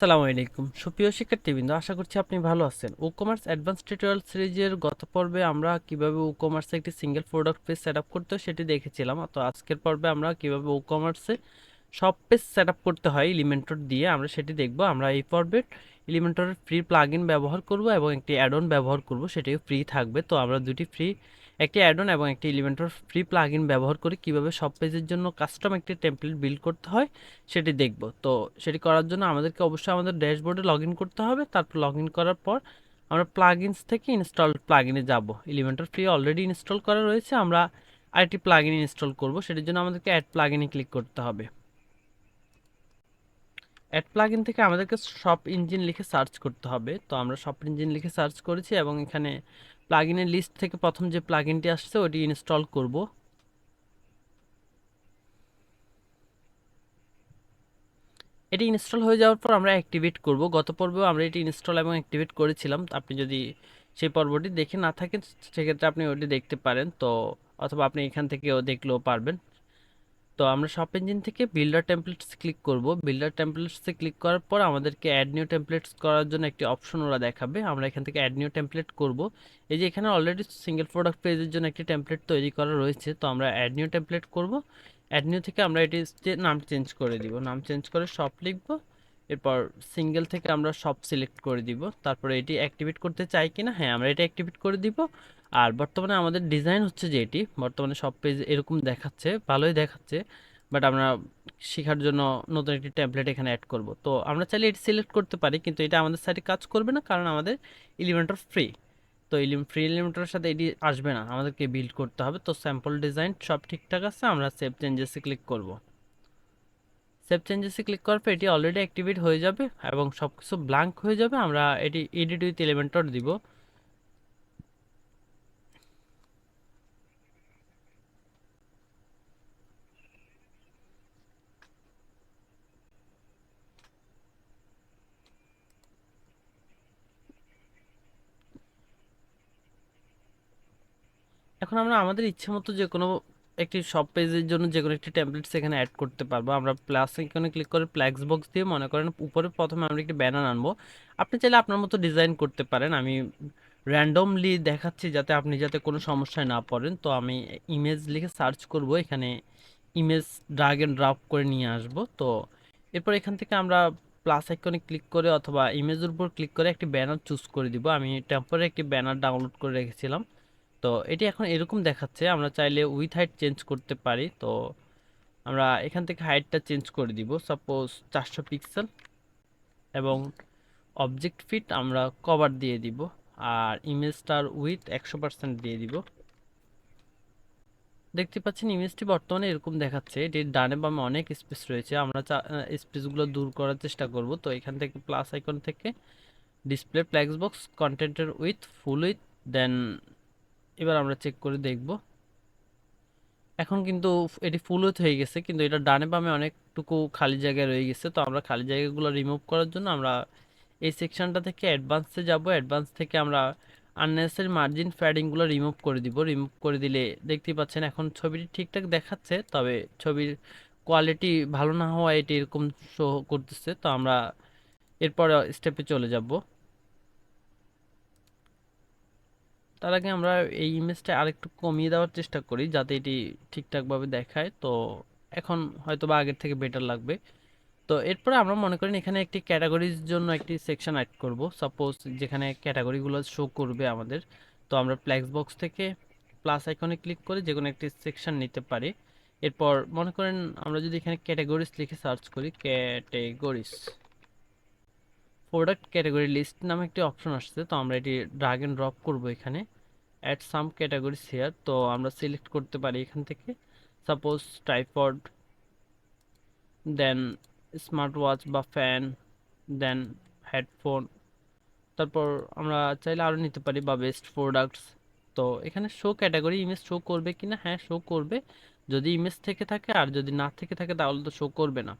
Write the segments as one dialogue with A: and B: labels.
A: আসসালামু আলাইকুম সুপ্রিয় শিক্ষার্থীবৃন্দ, আশা করছি আপনি ভালো আছেন। ই কমার্স অ্যাডভান্স টিউটোরিয়াল সিরিজের গত পর্বে আমরা কিভাবে ই কমার্সে একটি single product page set up করতে হয় সেটি দেখেছিলাম। তো আজকের পর্বে আমরা কিভাবে ই কমার্সে সব পেজ সেট আপ করতে হয় এলিমেন্টর দিয়ে আমরা সেটি দেখব। আমরা এই পর্বে এলিমেন্টরের ফ্রি প্লাগইন ব্যবহার করব এবং একটি অ্যাড অন ব্যবহার করব, সেটিও ফ্রি থাকবে। তো আমরা দুটি ফ্রি, একটি অ্যাড অন এবং একটি এলিমেন্টর ফ্রি প্লাগইন ব্যবহার করে কিভাবে সব পেজের জন্য কাস্টম একটি টেমপ্লেট বিল্ড করতে হয় সেটি দেখব। তো সেটি করার জন্য আমাদেরকে অবশ্যই আমাদের ড্যাশবোর্ডে লগ ইন করতে হবে। তারপর লগ ইন করার পর আমরা প্লাগইনস থেকে ইনস্টল প্লাগইনে যাব। এলিমেন্টর ফ্রি অলরেডি ইনস্টল করা রয়েছে, আমরা আরেকটি প্লাগইন ইনস্টল করব। সেটির জন্য আমাদেরকে অ্যাড প্লাগইনে ক্লিক করতে হবে। অ্যাড প্লাগইন থেকে আমাদেরকে শপ ইঞ্জিন লিখে সার্চ করতে হবে। তো আমরা শপ ইঞ্জিন লিখে সার্চ করেছি এবং এখানে প্লাগইনের লিস্ট থেকে প্রথম যে প্লাগইনটি আসছে ওটি ইনস্টল করব। এটি ইনস্টল হয়ে যাওয়ার পর আমরা অ্যাক্টিভেট করব। গত পর্বেও আমরা এটি ইনস্টল এবং অ্যাক্টিভেট করেছিলাম। আপনি যদি সেই পর্বটি দেখে না থাকেন সেক্ষেত্রে আপনি ওটি দেখতে পারেন। তো অথবা আপনি এখান থেকেও দেখলেও পারবেন। তো আমরা শপ ইঞ্জিন থেকে বিল্ডার টেমপ্লেটস ক্লিক করব। বিল্ডার টেমপ্লেটসে ক্লিক করার পর আমাদেরকে অ্যাড নিউ টেমপ্লেটস করার জন্য একটি অপশন ওরা দেখাবে। আমরা এখান থেকে অ্যাড নিউ টেমপ্লেট করব। এই যে এখানে অলরেডি সিঙ্গেল প্রোডাক্ট পেজের জন্য একটি টেমপ্লেট তৈরি করা রয়েছে, তো আমরা অ্যাড নিউ টেমপ্লেট করব। অ্যাড নিউ থেকে আমরা এটি নাম চেঞ্জ করে দিব, নাম চেঞ্জ করে শপ লিখব। এরপর সিঙ্গেল থেকে আমরা শপ সিলেক্ট করে দিব। তারপরে এটি অ্যাক্টিভেট করতে চাই কিনা, হ্যাঁ আমরা এটা অ্যাক্টিভেট করে দিব। আর বর্তমানে আমাদের ডিজাইন হচ্ছে যে এটি বর্তমানে সব পেজ এরকম দেখাচ্ছে, ভালোই দেখাচ্ছে। বাট আমরা শেখার জন্য নতুন একটি ট্যাবলেট এখানে অ্যাড করব। তো আমরা চাইলে এটি সিলেক্ট করতে পারি, কিন্তু এটা আমাদের সাইটে কাজ করবে না কারণ আমাদের এলিমেন্টর ফ্রি। তো ফ্রি এলিমেন্টরের সাথে এটি আসবে না, আমাদেরকে বিল্ড করতে হবে। তো স্যাম্পল ডিজাইন সব ঠিকঠাক আছে, আমরা সেভ চেঞ্জেসে ক্লিক করব। সেভ চেঞ্জেসে ক্লিক করার পর এটি অলরেডি অ্যাক্টিভেট হয়ে যাবে এবং সব কিছু ব্ল্যাঙ্ক হয়ে যাবে। আমরা এটি এডিট উইথ এলিমেন্টর দিব। এখন আমরা আমাদের ইচ্ছে মতো যে কোনো একটি সব পেজের জন্য যে কোনো একটি টেমপ্লেট সেখানে অ্যাড করতে পারবো। আমরা প্লাস আইকনে ক্লিক করে প্লাক্স বক্স দিয়ে মনে করেন উপরে প্রথমে আমরা একটি ব্যানার আনবো। আপনি চাইলে আপনার মতো ডিজাইন করতে পারেন। আমি র্যান্ডমলি দেখাচ্ছি যাতে আপনি যাতে কোনো সমস্যায় না পড়েন। তো আমি ইমেজ লিখে সার্চ করব, এখানে ইমেজ ড্রাগ এন্ড ড্রপ করে নিয়ে আসব। তো এরপর এখান থেকে আমরা প্লাস আইকনে ক্লিক করে অথবা ইমেজের উপর ক্লিক করে একটি ব্যানার চুজ করে দিব। আমি টেম্পোরারি একটি ব্যানার ডাউনলোড করে রেখেছিলাম। তো এটি এখন এরকম দেখাচ্ছে, আমরা চাইলে উইথ হাইট চেঞ্জ করতে পারি। তো আমরা এখান থেকে হাইটটা চেঞ্জ করে দিব, সাপোজ 400 পিক্সেল, এবং অবজেক্ট ফিট আমরা কভার দিয়ে দিব। আর ইমেজটার উইথ 100% দিয়ে দিব। দেখতে পাচ্ছেন ইমেজটি বর্তমানে এরকম দেখাচ্ছে। এটির ডানে বামে অনেক স্পেস রয়েছে, আমরা স্পেসগুলো দূর করার চেষ্টা করব। তো এখান থেকে প্লাস আইকন থেকে ডিসপ্লে ফ্ল্যাক্স বক্স কন্টেন্টের উইথ ফুল উইথ, দেন এবার আমরা চেক করে দেখব। এখন কিন্তু এটি ফুল উইথ হয়ে গেছে, কিন্তু এটা ডানে বামে অনেকটুকু খালি জায়গা রয়ে গেছে। তো আমরা খালি জায়গাগুলো রিমুভ করার জন্য আমরা এই সেকশনটা থেকে অ্যাডভান্সে যাব। অ্যাডভান্স থেকে আমরা আননেসেসারি মার্জিন ফ্যাডিংগুলো রিমুভ করে দিব। রিমুভ করে দিলে দেখতেই পাচ্ছেন এখন ছবিটি ঠিকঠাক দেখাচ্ছে, তবে ছবির কোয়ালিটি ভালো না হওয়ায় এটি এরকম শো করতেছে। তো আমরা এরপর স্টেপে চলে যাব। তার আগে আমরা এই ইমেজটা আরেকটু কমিয়ে দেওয়ার চেষ্টা করি যাতে এটি ঠিকঠাকভাবে দেখায়। তো এখন হয়তো বা আগের থেকে বেটার লাগবে। তো এরপরে আমরা মনে করেন এখানে একটি ক্যাটাগরির জন্য একটি সেকশন অ্যাড করব, সাপোজ যেখানে ক্যাটাগরিগুলো শো করবে আমাদের। তো আমরা ফ্ল্যাক্স বক্স থেকে প্লাস আইকনে ক্লিক করে যে কোনো একটি সেকশন নিতে পারি। এরপর মনে করেন আমরা যদি এখানে ক্যাটাগরিজ লিখে সার্চ করি, ক্যাটাগরিজ প্রোডাক্ট ক্যাটাগরি লিস্ট নামে একটি অপশন আসছে। তো আমরা এটি ড্রাগ এন্ড ড্রপ করব এখানে, অ্যাড সাম ক্যাটাগরিজ হিয়ার। তো আমরা সিলেক্ট করতে পারি এখান থেকে সাপোজ ট্রাইপড, দেন স্মার্ট ওয়াচ বা ফ্যান, দেন হেডফোন। তারপর আমরা চাইলে আরও নিতে পারি বা বেস্ট প্রোডাক্টস। তো এখানে শো ক্যাটাগরি ইমেজ শো করবে কিনা, হ্যাঁ শো করবে যদি ইমেজ থেকে থাকে, আর যদি না থেকে থাকে তাহলে তো শো করবে না।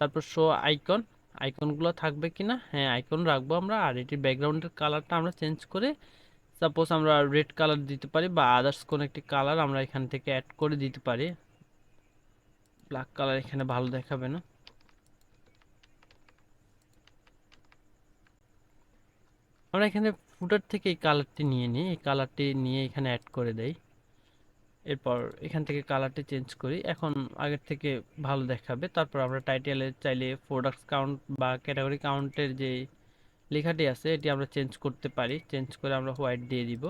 A: তারপর শো আইকন, আইকনগুলো থাকবে কিনা, হ্যাঁ আইকন রাখবো আমরা। আর এটির ব্যাকগ্রাউন্ডের কালারটা আমরা চেঞ্জ করে সাপোজ আমরা রেড কালার দিতে পারি বা আদার্স কোন একটি কালার আমরা এখান থেকে অ্যাড করে দিতে পারি। ব্ল্যাক কালার এখানে ভালো দেখাবে না। আমরা এখানে ফুটার থেকে এই কালারটি নিয়ে নিই, এই কালারটি নিয়ে এখানে অ্যাড করে দেই। এরপর এখান থেকে কালারটি চেঞ্জ করি, এখন আগের থেকে ভালো দেখাবে। তারপর আমরা টাইটেলে চাইলে প্রোডাক্ট কাউন্ট বা ক্যাটাগরি কাউন্টের যে লেখাটি আছে এটি আমরা চেঞ্জ করতে পারি, চেঞ্জ করে আমরা হোয়াইট দিয়ে দিব।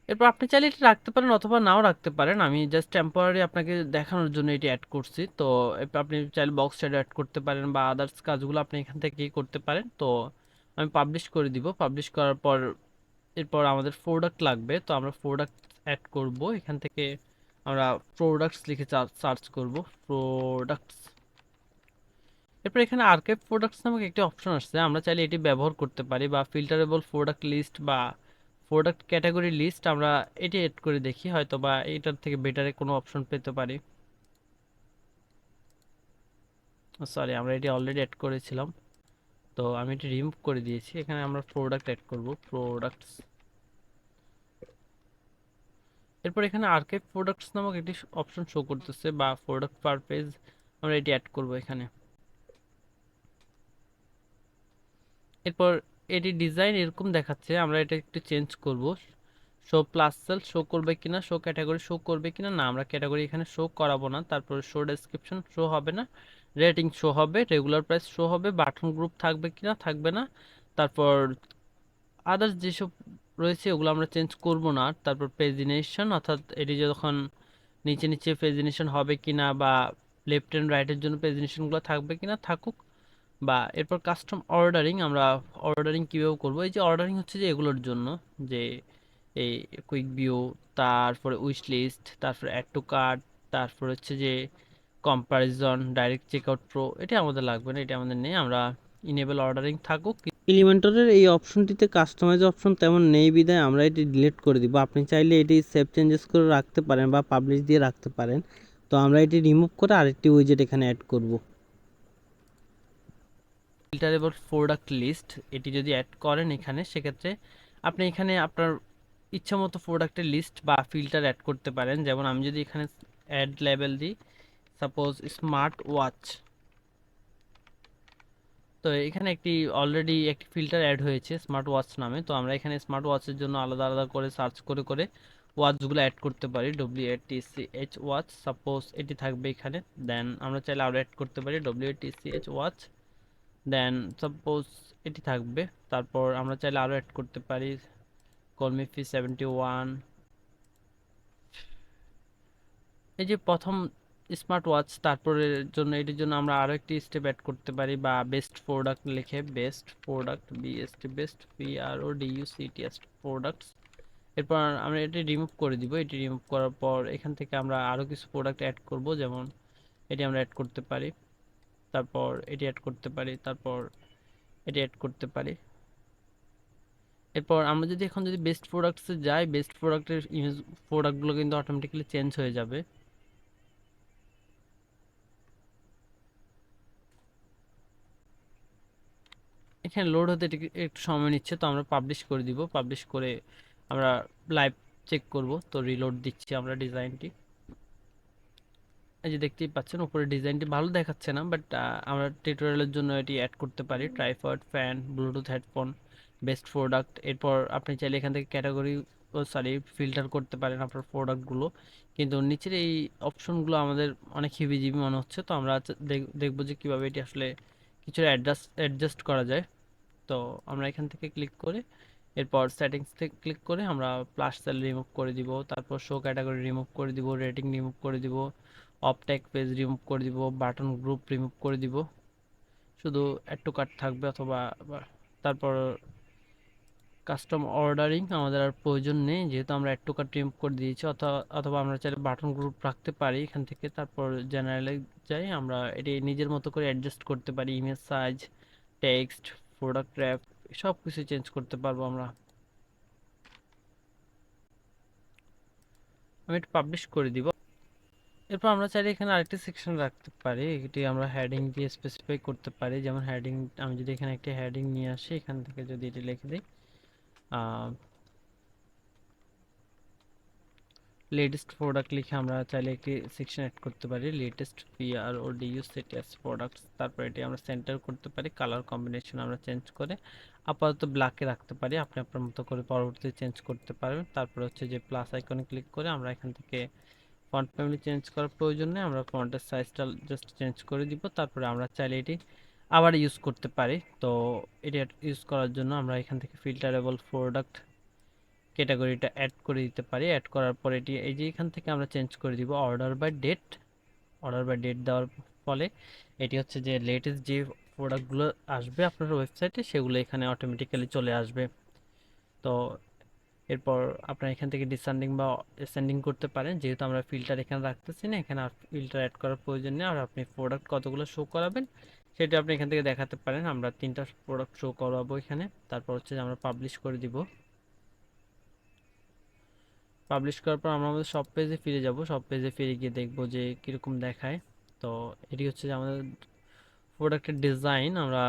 A: এরপর আপনি চাইলে এটা রাখতে পারেন অথবা নাও রাখতে পারেন, আমি জাস্ট টেম্পোরারি আপনাকে দেখানোর জন্য এটি অ্যাড করছি। তো এরপর আপনি চাইলে বক্স শ্যাডো অ্যাড করতে পারেন বা আদার্স কাজগুলো আপনি এখান থেকেই করতে পারেন। তো আমি পাবলিশ করে দিব, পাবলিশ করার পর এরপর আমাদের প্রোডাক্ট লাগবে, তো আমরা প্রোডাক্ট অ্যাড করব। এখান থেকে আমরা প্রোডাক্টস লিখে সার্চ করব, প্রোডাক্টস। এরপর এখানে আর্কাইভ প্রোডাক্টস নামক একটি অপশন আসছে, আমরা চাইলে এটি ব্যবহার করতে পারি, বা ফিল্টারেবল প্রোডাক্ট লিস্ট বা প্রোডাক্ট ক্যাটাগরি লিস্ট আমরা এটি এড করে দেখি, হয়তো বা এটার থেকে বেটারে কোনো অপশন পেতে পারি। সরি, আমরা এটি অলরেডি অ্যাড করেছিলাম, তো আমি এটি রিমুভ করে দিয়েছি। এখানে আমরা প্রোডাক্ট অ্যাড করব, প্রোডাক্টস। এরপর এখানে আর্কাইভ প্রোডাক্টস নামক একটি অপশন শো করতেছে, বা প্রোডাক্ট পার পেজ, আমরা এটি অ্যাড করব এখানে। এরপর এটি ডিজাইন এরকম দেখাচ্ছে, আমরা এটা একটু চেঞ্জ করব। শো প্লাস সেল শো করবে কিনা, শো ক্যাটাগরি শো করবে কিনা, না আমরা ক্যাটাগরি এখানে শো করাবো না। তারপর শো ডেসক্রিপশন শো হবে না, রেটিং শো হবে, রেগুলার প্রাইস শো হবে, বাটন গ্রুপ থাকবে কিনা থাকবে না। তারপর আদার্স যেসব রয়েছে ওগুলো আমরা চেঞ্জ করব না। তারপর পেজিনেশন, অর্থাৎ এটি যখন নিচে নিচে পেজিনেশন হবে কিনা, বা লেফট অ্যান্ড রাইটের জন্য পেজিনেশনগুলো থাকবে কিনা থাকুক। বা এরপর কাস্টম অর্ডারিং, আমরা অর্ডারিং কীভাবে করবো, এই যে অর্ডারিং হচ্ছে যে এগুলোর জন্য, যে এই কুইক ভিউ, তারপরে উইশ লিস্ট, তারপরে অ্যাড টু কার্ট, তারপর হচ্ছে যে কম্পারিজন, ডাইরেক্ট চেকআউট প্রো, এটা আমাদের লাগবে না, এটা আমাদের নেই। আমরা ইনেবল অর্ডারিং থাকুক। এলিমেন্টরের এই অপশনটিতে কাস্টমাইজ অপশন তেমন নেই বিধায় আমরা এটি ডিলিট করে দিব। আপনি চাইলে এটি সেভ চেঞ্জেস করে রাখতে পারেন বা পাবলিশ দিয়ে রাখতে পারেন। তো আমরা এটি রিমুভ করে আরেকটি উইজেট এখানে অ্যাড করব। ফিল্টারেবল প্রোডাক্ট লিস্ট, এটি যদি অ্যাড করেন এখানে, সেক্ষেত্রে আপনি এখানে আপনার ইচ্ছা মতো প্রোডাক্টের লিস্ট বা ফিল্টার অ্যাড করতে পারেন। যেমন আমি যদি এখানে অ্যাড লেবেল দিই, সাপোজ স্মার্ট ওয়াচ, তো এখানে একটি অলরেডি একটি ফিল্টার অ্যাড হয়েছে স্মার্ট ওয়াচ নামে। তো আমরা এখানে স্মার্ট ওয়াচের জন্য আলাদা আলাদা করে সার্চ করে করে ওয়াচগুলো অ্যাড করতে পারি, WATCH ওয়াচ, সাপোজ এটি থাকবে এখানে। দেন আমরা চাইলে আরও অ্যাড করতে পারি WATCH ওয়াচ, দেন সাপোজ এটি থাকবে। তারপর আমরা চাইলে আরও অ্যাড করতে পারি কলমিফি 71। এই যে প্রথম স্মার্ট ওয়াচ, তারপরের জন্য এটির জন্য আমরা আরও একটি স্টেপ অ্যাড করতে পারি, বা বেস্ট প্রোডাক্ট লিখে, best product, BST, best PRODUCTS products. এরপর আমরা এটি রিমুভ করে দিব। এটি রিমুভ করার পর এখান থেকে আমরা আরও কিছু প্রোডাক্ট অ্যাড করব, যেমন এটি আমরা অ্যাড করতে পারি, তারপর এটি অ্যাড করতে পারি, তারপর এটি অ্যাড করতে পারি। এরপর আমরা যদি এখন যদি বেস্ট প্রোডাক্টসে যাই, বেস্ট প্রোডাক্টের ইমেজ প্রোডাক্টগুলো কিন্তু অটোমেটিক্যালি চেঞ্জ হয়ে যাবে। এখানে লোড হতে একটু সময় নিচ্ছে, তো আমরা পাবলিশ করে দিব। পাবলিশ করে আমরা লাইভ চেক করব। তো রিলোড দিচ্ছি আমরা ডিজাইনটি। এই যে দেখতেই পাচ্ছেন উপরে ডিজাইনটি ভালো দেখাচ্ছে না, বাট আমরা টিউটোরিয়ালের জন্য এটি অ্যাড করতে পারি। Tripod, fan, Bluetooth headphone, best product. এরপর আপনি চাইলে এখান থেকে ক্যাটাগরি, সরি, ফিল্টার করতে পারেন আপনার প্রোডাক্টগুলো। কিন্তু নিচের এই অপশনগুলো আমাদের অনেক হিবিজিবি মনে হচ্ছে, তো আমরা দেখবো যে কীভাবে এটি আসলে কিছুটা অ্যাডজাস্ট করা যায়। তো আমরা এখান থেকে ক্লিক করে এরপর সেটিংস থেকে ক্লিক করে আমরা প্লাস সেল রিমুভ করে দিব, তারপর শো ক্যাটাগরি রিমুভ করে দিব, রেটিং রিমুভ করে দিব, অফ ট্যাগ পেজ রিমুভ করে দিব, বাটন গ্রুপ রিমুভ করে দিব, শুধু অ্যাড টু কার্ট থাকবে। অথবা তারপর কাস্টম অর্ডারিং আমাদের আর প্রয়োজন নেই, যেহেতু আমরা অ্যাড টু কার্ট রিমুভ করে দিয়েছি। অথবা আমরা চাইলে বাটন গ্রুপ রাখতে পারি এখান থেকে। তারপর জেনারেলে যাই, আমরা এটি নিজের মতো করে অ্যাডজাস্ট করতে পারি, image size, text, product wrap, সব কিছু চেঞ্জ করতে পারবো আমরা। আমি এটা পাবলিশ করে দিব। এরপর আমরা চাইলে এখানে আরেকটি সেকশন রাখতে পারি, এটি আমরা হেডিং দিয়ে স্পেসিফাই করতে পারি। যেমন হেডিং, আমি যদি এখানে একটি হেডিং নিয়ে আসি, এখান থেকে যদি এটি লিখে দিই লেটেস্ট প্রোডাক্ট লিখে আমরা চাইলে একটি সেকশন অ্যাড করতে পারি, latest PRODU set as products. তারপর এটি আমরা সেন্টার করতে পারি, কালার কম্বিনেশন আমরা চেঞ্জ করে আপাতত ব্ল্যাকে রাখতে পারি, আপনি আপনার মতো করে পরবর্তীতে চেঞ্জ করতে পারবেন। তারপর হচ্ছে যে প্লাস আইকনে ক্লিক করে আমরা এখান থেকে ফন্ট ফ্যামিলি চেঞ্জ করার প্রয়োজন নেই, আমরা ফন্টের সাইজটা জাস্ট চেঞ্জ করে দিব। তারপরে আমরা চাইলে এটি আবার ইউজ করতে পারি। তো এটি ইউজ করার জন্য আমরা এখান থেকে ফিল্টারেবল প্রোডাক্ট ক্যাটাগরিটা অ্যাড করে দিতে পারি। অ্যাড করার পর এটি এই যে এখান থেকে আমরা চেঞ্জ করে দিব order by date. Order by date দেওয়ার ফলে এটি হচ্ছে যে লেটেস্ট যে প্রোডাক্টগুলো আসবে আপনার ওয়েবসাইটে সেগুলো এখানে অটোমেটিক্যালি চলে আসবে। তো এরপর আপনার এখান থেকে ডিসেন্ডিং বা অ্যাসেন্ডিং করতে পারেন, যেহেতু আমরা ফিল্টার এখানে রাখতেছি না, এখানে আর ফিল্টার অ্যাড করার প্রয়োজন নেই। আর আপনি প্রোডাক্ট কতগুলো শো করাবেন সেটা আপনি এখান থেকে দেখাতে পারেন। আমরা 3টা প্রোডাক্ট শো করাবো এখানে। তারপর হচ্ছে যে আমরা পাবলিশ করে দিব। পাবলিশ করার পর আমরা আমাদের সব পেজে ফিরে যাব, সব পেজে ফিরে গিয়ে দেখবো যে কীরকম দেখায়। তো এটি হচ্ছে যে আমাদের প্রোডাক্টের ডিজাইন। আমরা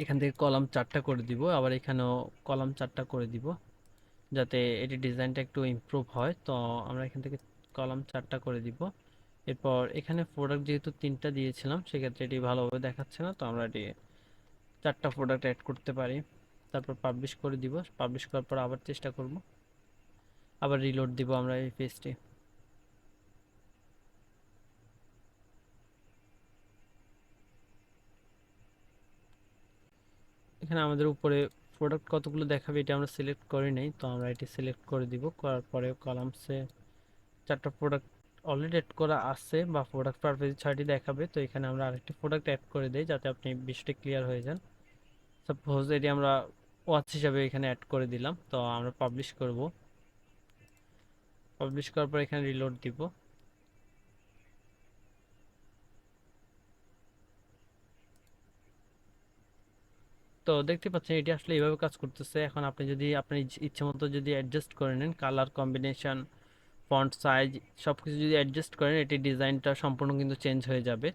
A: এখান থেকে কলাম 4টা করে দিব, আবার এখানেও কলাম 4টা করে দিব যাতে এটি ডিজাইনটা একটু ইমপ্রুভ হয়। তো আমরা এখান থেকে কলাম 4টা করে দিব। এরপর এখানে প্রোডাক্ট যেহেতু 3টা দিয়েছিলাম সেক্ষেত্রে এটি ভালোভাবে দেখাচ্ছে না, তো আমরা এটি 4টা প্রোডাক্ট অ্যাড করতে পারি। তারপর পাবলিশ করে দিব। পাবলিশ করার পর আবার চেষ্টা করব, আবার রিলোড দিব আমরা এই পেজটি। এখানে আমাদের উপরে প্রোডাক্ট কতগুলো দেখাবে এটা আমরা সিলেক্ট করে নেই, তো আমরা এটি সিলেক্ট করে দিব। করার পরে কলামসে 4টা প্রোডাক্ট অলরেডি অ্যাড করা আছে বা প্রোডাক্ট পার পেজ 6টি দেখাবে। তো এখানে আমরা আরেকটি প্রোডাক্ট অ্যাড করে দেই যাতে আপনি বিষয়টি ক্লিয়ার হয়ে যান। সাপোজ এটি আমরা ওয়াচ হিসাবে এখানে অ্যাড করে দিলাম। তো আমরা পাবলিশ করব। পাবলিশ করার পর এখানে রিলোড দিব। তো দেখতে পাচ্ছেন এটি আসলে এইভাবে কাজ করতেছে। এখন আপনি যদি আপনার ইচ্ছে মতো যদি অ্যাডজাস্ট করে নেন, কালার কম্বিনেশন, ফন্ট সাইজ সবকিছু যদি অ্যাডজাস্ট করেন, এটি ডিজাইনটা সম্পূর্ণ কিন্তু চেঞ্জ হয়ে যাবে।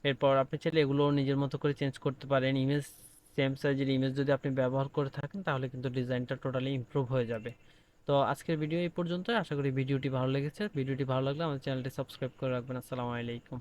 A: এরপর আপনি চাইলে এগুলো নিজের মতো করে চেঞ্জ করতে পারেন। ইমেজ, সেম সাইজের ইমেজ যদি আপনি ব্যবহার করে থাকেন তাহলে কিন্তু ডিজাইনটা টোটালি ইমপ্রুভ হয়ে যাবে। তো আজকের ভিডিও এই পর্যন্ত। আশা করি ভিডিওটি ভালো লেগেছে। ভিডিওটি ভালো লাগলে আমাদের চ্যানেলটি সাবস্ক্রাইব করে রাখবেন। আসসালামু আলাইকুম।